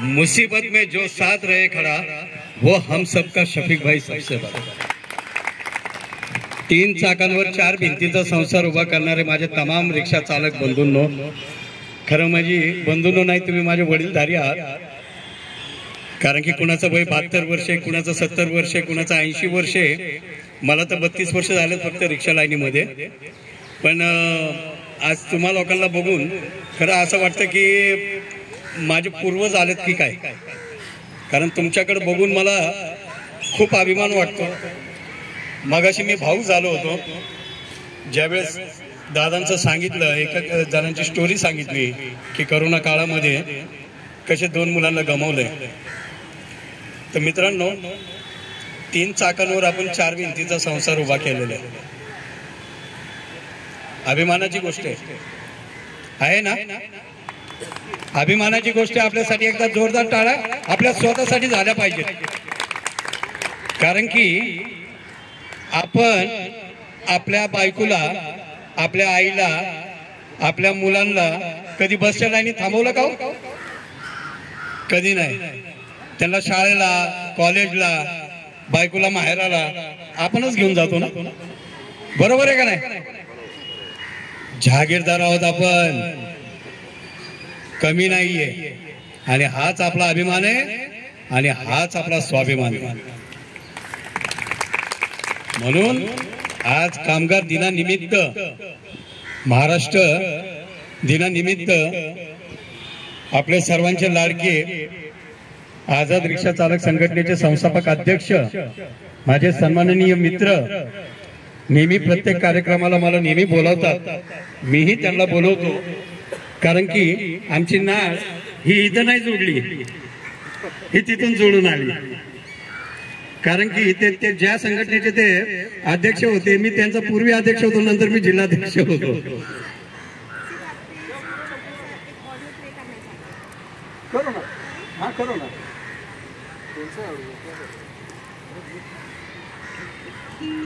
मुसीबत में जो साथ रहे खड़ा वो हम सबका शफीक भाई सबसे बड़ा। 3 चाकांवर 4 भिंतीचा संसार उभा करणारे माझे तमाम रिक्षा चालक बंधूंनो, खरं माझी बंधूंनो नाही, तुम्ही माझे वडीलधारी आहात। कारण की कुणाचं वय 72 वर्षे, कुणाचं 70 वर्षे, कुणाचं 80 वर्षे, मला तर 32 वर्ष झाले फक्त रिक्षा लाईनीमध्ये। पण आज तुम्हा लोकांना बघून खरं असं वाटतं की माझे पूर्वज आलेत की काय, कारण तुमच्याकडे बघून मला खूप अभिमान वाटतो। मगाशी मी भाऊ झालो होतो ज्यावेळेस दादांचं सांगितलं, एका जणांची स्टोरी सांगितली की करोना काळामध्ये कसे 2 मुलांना गमावलंय। तर मित्रांनो, 3 चाकांवर आपण 4 भिंतीचा संसार उभा केलेला आहे। अभिमानाची गोष्ट आहे ना? अभिमानाची गोष्ट आपल्यासाठी एकदा जोरदार टाळ्या आपल्या स्वतःसाठी झाल्या पाहिजेत। कारण की आपण आपल्या बायकोला, आपल्या आईला, आपल्या मुलांना कधी बसच्या लाईनीत थांबवलं का? कधी नाही। त्यांना शाळेला, कॉलेजला, बायकोला माहेराला आपणच घेऊन जातो ना, बरोबर आहे का नाही? जहागीरदार आहोत आपण, कमी नाहीये। आणि हाच आपला अभिमान आहे आणि हाच आपला स्वाभिमान आहे। म्हणून आज कामगार दिनानिमित्त, महाराष्ट्र दिनानिमित्त आपले सर्वांचे लाडके आझाद रिक्षा चालक संघटनेचे संस्थापक अध्यक्ष, माझे सन्माननीय मित्र, नेहमी प्रत्येक कार्यक्रमाला मला नेहमी बोलवतात, मीही त्यांना बोलवतो। कारण की आमची नाळ ही इथं नाही जोडली, ही तिथून जोडून आली। कारण की ते ज्या संघटनेचे ते अध्यक्ष होते, मी त्यांचा पूर्वी अध्यक्ष होतो, नंतर मी जिल्हाध्यक्ष होतो। करो ना, हाँ करो ना।